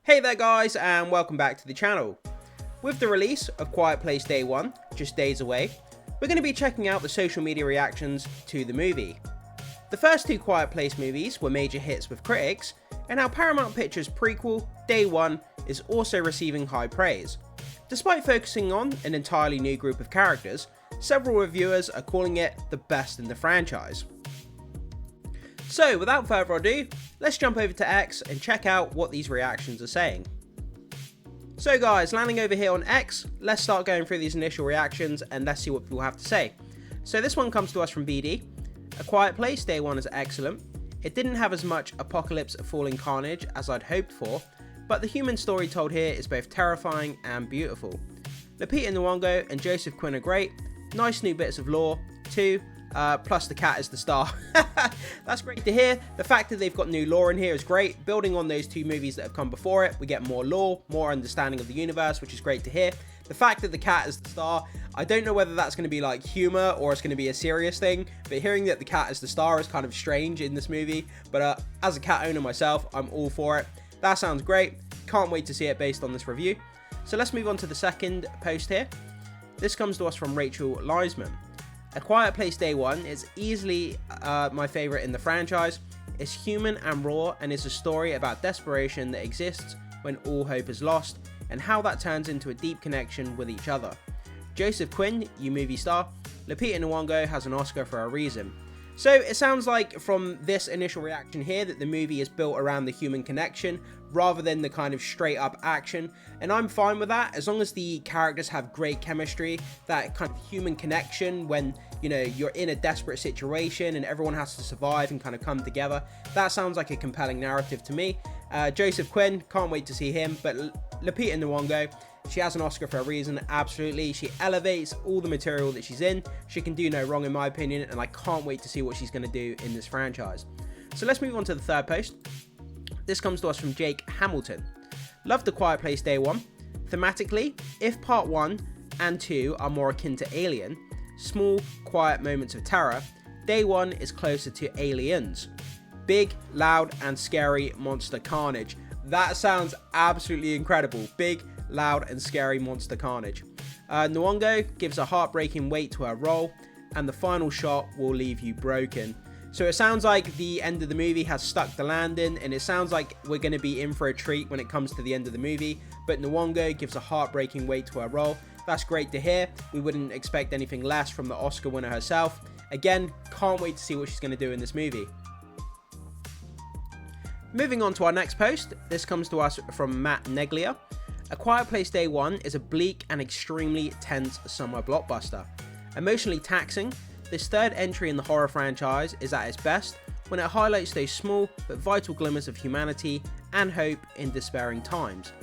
Hey there guys, and welcome back to the channel. With the release of Quiet Place Day 1, just days away, we're going to be checking out the social media reactions to the movie. The first two Quiet Place movies were major hits with critics, and now Paramount Pictures' prequel, Day 1, is also receiving high praise. Despite focusing on an entirely new group of characters, several reviewers are calling it the best in the franchise. So without further ado, let's jump over to X and check out what these reactions are saying. So guys, landing over here on X, let's start going through these initial reactions and let's see what people have to say. So this one comes to us from BD. A Quiet Place Day 1 is excellent. It didn't have as much apocalypse falling carnage as I'd hoped for, but the human story told here is both terrifying and beautiful. Lupita Nyong'o and Joseph Quinn are great. Nice new bits of lore too. Plus the cat is the star. That's great to hear. The fact that they've got new lore in here is great. Building on those two movies that have come before it, we get more lore, more understanding of the universe, which is great to hear. The fact that the cat is the star, I don't know whether that's going to be like humor or it's going to be a serious thing, but hearing that the cat is the star is kind of strange in this movie. But as a cat owner myself, I'm all for it. That sounds great. Can't wait to see it based on this review. So let's move on to the second post here. This comes to us from Rachel Leisman. A Quiet Place Day 1 is easily my favourite in the franchise. It's human and raw and is a story about desperation that exists when all hope is lost and how that turns into a deep connection with each other. Joseph Quinn, you movie star. Lupita Nyong'o has an Oscar for a reason. So it sounds like from this initial reaction here that the movie is built around the human connection rather than the kind of straight up action, and I'm fine with that as long as the characters have great chemistry, that kind of human connection when, you know, you're in a desperate situation and everyone has to survive and kind of come together. That sounds like a compelling narrative to me. Joseph Quinn, can't wait to see him, but Lupita Nyong'o, she has an Oscar for a reason, absolutely. She elevates all the material that she's in. She can do no wrong in my opinion, and I can't wait to see what she's going to do in this franchise. So let's move on to the third post. This comes to us from Jake Hamilton. Love The Quiet Place Day 1. Thematically, if part 1 and 2 are more akin to Alien, small, quiet moments of terror, Day 1 is closer to Aliens. Big, loud, and scary monster carnage. That sounds absolutely incredible. Big, loud, and scary monster carnage. Nyong'o gives a heartbreaking weight to her role, and the final shot will leave you broken. So it sounds like the end of the movie has stuck the landing, and it sounds like we're going to be in for a treat when it comes to the end of the movie, but Nyong'o gives a heartbreaking weight to her role. That's great to hear. We wouldn't expect anything less from the Oscar winner herself. Again, can't wait to see what she's going to do in this movie. Moving on to our next post, this comes to us from Matt Neglia. A Quiet Place Day 1 is a bleak and extremely tense summer blockbuster. Emotionally taxing, this third entry in the horror franchise is at its best when it highlights those small but vital glimmers of humanity and hope in despairing times.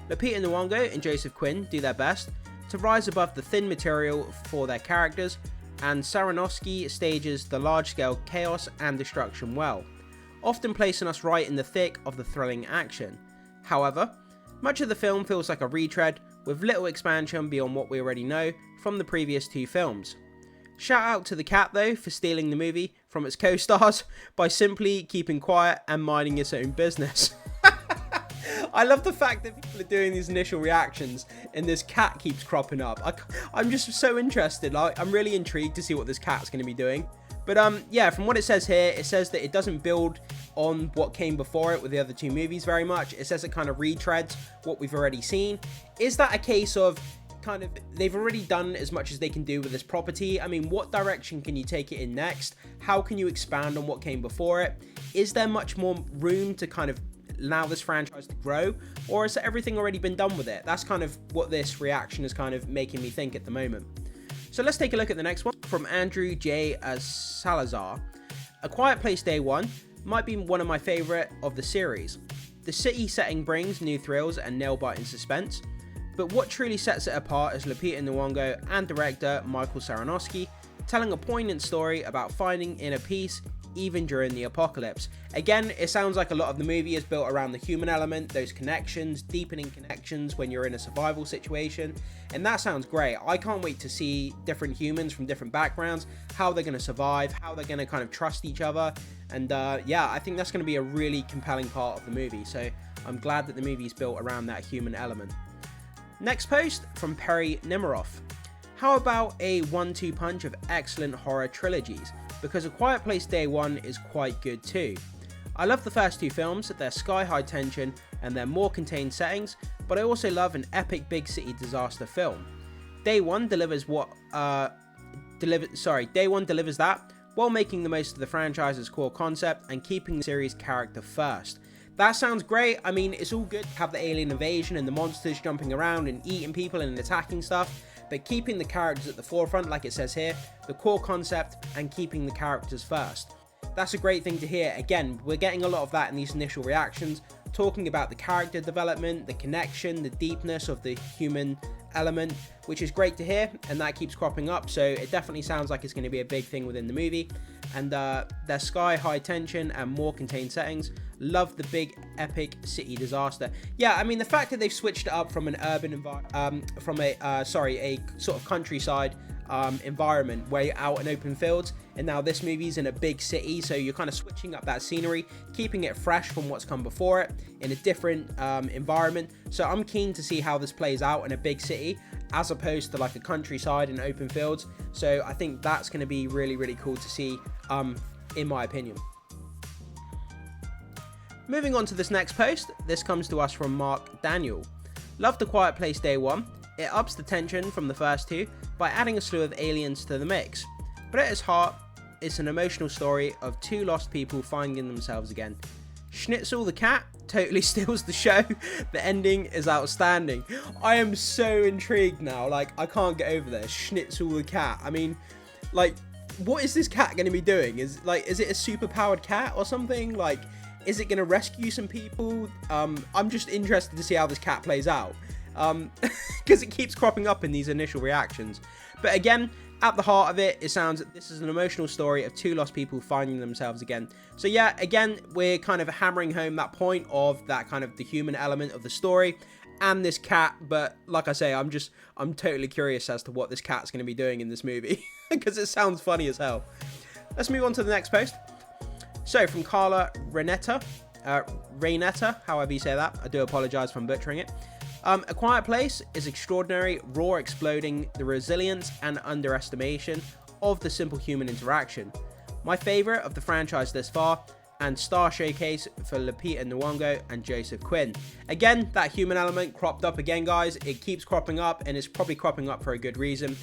Lupita Nyong'o and Joseph Quinn do their best to rise above the thin material for their characters, and Aronofsky stages the large-scale chaos and destruction well, often placing us right in the thick of the thrilling action. However, much of the film feels like a retread with little expansion beyond what we already know from the previous two films. Shout out to the cat though for stealing the movie from its co-stars by simply keeping quiet and minding its own business. I love the fact that people are doing these initial reactions and this cat keeps cropping up. I'm just so interested. I'm really intrigued to see what this cat's going to be doing. But yeah, from what it says here, it says that it doesn't build on what came before it with the other two movies very much. It says it kind of retreads what we've already seen. Is that a case of kind of they've already done as much as they can do with this property? I mean, what direction can you take it in next? How can you expand on what came before it? Is there much more room to kind of allow this franchise to grow, or has everything already been done with it? That's kind of what this reaction is kind of making me think at the moment. So let's take a look at the next one from Andrew J. Salazar. A Quiet Place Day 1 might be one of my favourite of the series. The city setting brings new thrills and nail-biting suspense, but what truly sets it apart is Lupita Nyong'o and director Michael Aronofsky telling a poignant story about finding inner peace even during the apocalypse. Again, it sounds like a lot of the movie is built around the human element, those connections, deepening connections when you're in a survival situation, and that sounds great. I can't wait to see different humans from different backgrounds, how they're going to survive, how they're going to kind of trust each other, and yeah, I think that's going to be a really compelling part of the movie, so I'm glad that the movie's built around that human element. Next post from Perry Nemiroff. How about a 1-2 punch of excellent horror trilogies? Because A Quiet Place Day 1 is quite good too. I love the first two films, their sky-high tension and their more contained settings, but I also love an epic big city disaster film. Day 1 delivers that while making the most of the franchise's core concept and keeping the series character first. That sounds great. I mean, it's all good to have the alien invasion and the monsters jumping around and eating people and attacking stuff, but keeping the characters at the forefront, like it says here, the core concept and keeping the characters first. That's a great thing to hear. Again, we're getting a lot of that in these initial reactions, talking about the character development, the connection, the deepness of the human element, which is great to hear, and that keeps cropping up, so it definitely sounds like it's going to be a big thing within the movie. And their sky-high tension and more contained settings. Love the big epic city disaster. Yeah, I mean, the fact that they've switched it up from an urban environment, a sort of countryside environment where you're out in open fields, and now this movie's in a big city, so you're kind of switching up that scenery, keeping it fresh from what's come before it in a different environment. So I'm keen to see how this plays out in a big city as opposed to like a countryside and open fields. So I think that's going to be really, really cool to see, in my opinion. Moving on to this next post, this comes to us from Mark Daniel. Love The Quiet Place Day 1. It ups the tension from the first two by adding a slew of aliens to the mix. But at its heart, it's an emotional story of two lost people finding themselves again. Schnitzel the cat totally steals the show. The ending is outstanding. I am so intrigued now. Like, I can't get over this. Schnitzel the cat. I mean, like, what is this cat going to be doing? Is it a super powered cat or something? Like, is it going to rescue some people? I'm just interested to see how this cat plays out. Because it keeps cropping up in these initial reactions. But again, at the heart of it, it sounds that this is an emotional story of two lost people finding themselves again. So yeah, again, we're kind of hammering home that point of that kind of the human element of the story and this cat. But like I say, I'm totally curious as to what this cat's going to be doing in this movie because it sounds funny as hell. Let's move on to the next post. So from Carla Raynetta, however you say that, I do apologize if I'm butchering it. A Quiet Place is extraordinary, raw, exploding the resilience and underestimation of the simple human interaction. My favourite of the franchise thus far, and star showcase for Lupita Nyong'o and Joseph Quinn. Again, that human element cropped up again, guys. It keeps cropping up, and it's probably cropping up for a good reason.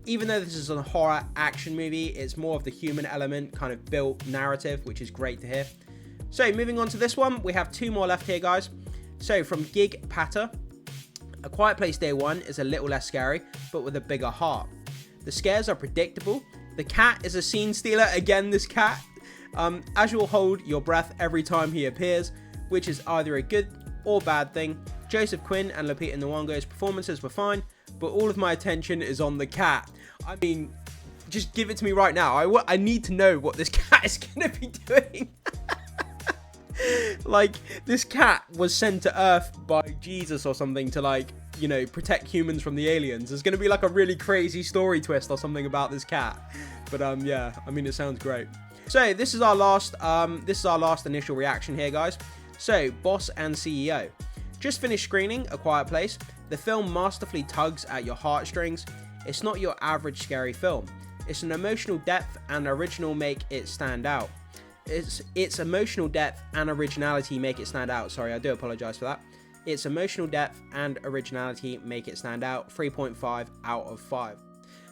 Even though this is a horror action movie, it's more of the human element kind of built narrative, which is great to hear. So moving on to this one, we have two more left here, guys. So from Gig Patter, A Quiet Place Day 1 is a little less scary, but with a bigger heart. The scares are predictable. The cat is a scene stealer. Again, this cat. As you'll hold your breath every time he appears, which is either a good or bad thing. Joseph Quinn and Lupita Nyong'o's performances were fine, but all of my attention is on the cat. I mean, just give it to me right now. I need to know what this cat is going to be doing. Like, this cat was sent to Earth by Jesus or something to, like, you know, protect humans from the aliens. There's going to be like a really crazy story twist or something about this cat. But yeah, I mean, it sounds great. So this is our last initial reaction here, guys. So Boss and CEO. Just finished screening A Quiet Place. The film masterfully tugs at your heartstrings. It's not your average scary film. It's an emotional depth and original make it stand out. Its emotional depth and originality make it stand out. Sorry, I do apologize for that. Its emotional depth and originality make it stand out. 3.5 out of 5.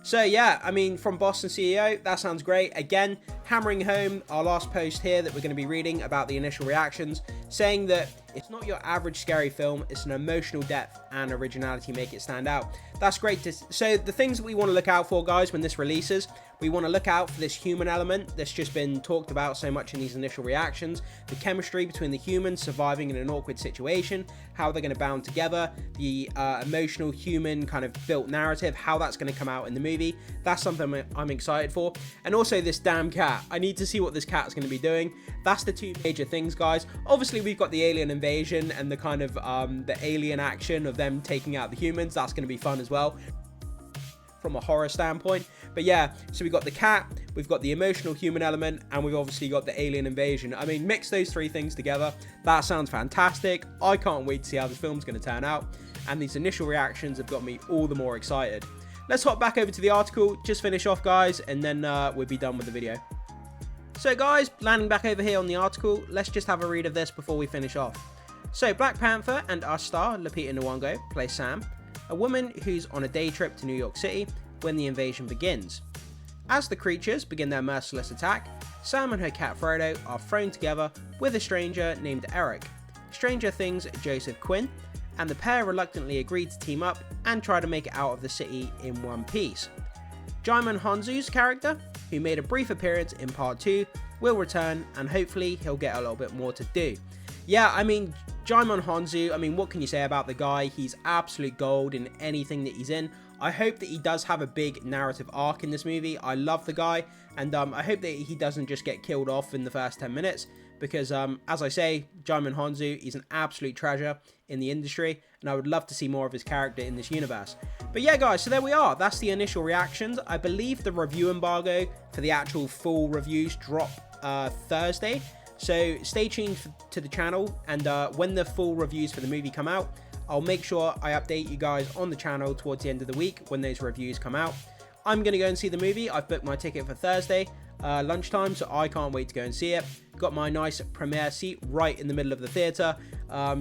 So yeah, I mean, from Boss and CEO, that sounds great. Again, hammering home our last post here that we're going to be reading about the initial reactions, saying that it's not your average scary film, it's an emotional depth and originality make it stand out. That's great. So the things that we want to look out for, guys, when this releases, we want to look out for this human element that's just been talked about so much in these initial reactions, the chemistry between the humans surviving in an awkward situation, how they're going to bond together, the emotional human kind of built narrative, how that's going to come out in the movie. That's something I'm excited for. And also this damn cat. I need to see what this cat's going to be doing. That's the two major things, guys. Obviously, we've got the alien invasion and the kind of the alien action of them taking out the humans. That's going to be fun as well. from a horror standpoint. But yeah, so we've got the cat, we've got the emotional human element, and we've obviously got the alien invasion. I mean, mix those three things together, that sounds fantastic. I can't wait to see how the film's going to turn out, and these initial reactions have got me all the more excited. Let's hop back over to the article, just finish off, guys, and then we'll be done with the video. So guys, landing back over here on the article, let's just have a read of this before we finish off. So Black Panther and our star, Lupita Nyong'o, plays Sam, a woman who's on a day trip to New York City when the invasion begins. As the creatures begin their merciless attack, Sam and her cat Frodo are thrown together with a stranger named Eric, Stranger Things Joseph Quinn, and the pair reluctantly agree to team up and try to make it out of the city in one piece. Djimon Hounsou's character, who made a brief appearance in part 2, will return, and hopefully he'll get a little bit more to do. Yeah, I mean, Djimon Hounsou, I mean, what can you say about the guy? He's absolute gold in anything that he's in. I hope that he does have a big narrative arc in this movie. I love the guy, and I hope that he doesn't just get killed off in the first 10 minutes, because as I say, Djimon Hounsou is an absolute treasure in the industry, and I would love to see more of his character in this universe. But yeah, guys, so there we are. That's the initial reactions. I believe the review embargo for the actual full reviews drop Thursday, so stay tuned to the channel, and when the full reviews for the movie come out, I'll make sure I update you guys on the channel towards the end of the week when those reviews come out. I'm going to go and see the movie. I've booked my ticket for Thursday lunchtime, so I can't wait to go and see it. Got my nice premiere seat right in the middle of the theatre,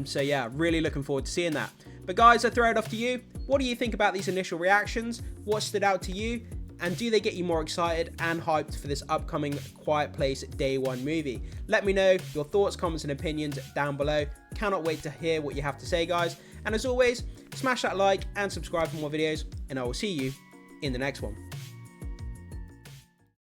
so yeah, really looking forward to seeing that. But guys, I throw it off to you. What do you think about these initial reactions? What stood out to you? And do they get you more excited and hyped for this upcoming Quiet Place Day 1 movie? Let me know your thoughts, comments and opinions down below. Cannot wait to hear what you have to say, guys. And as always, smash that like and subscribe for more videos, and I will see you in the next one.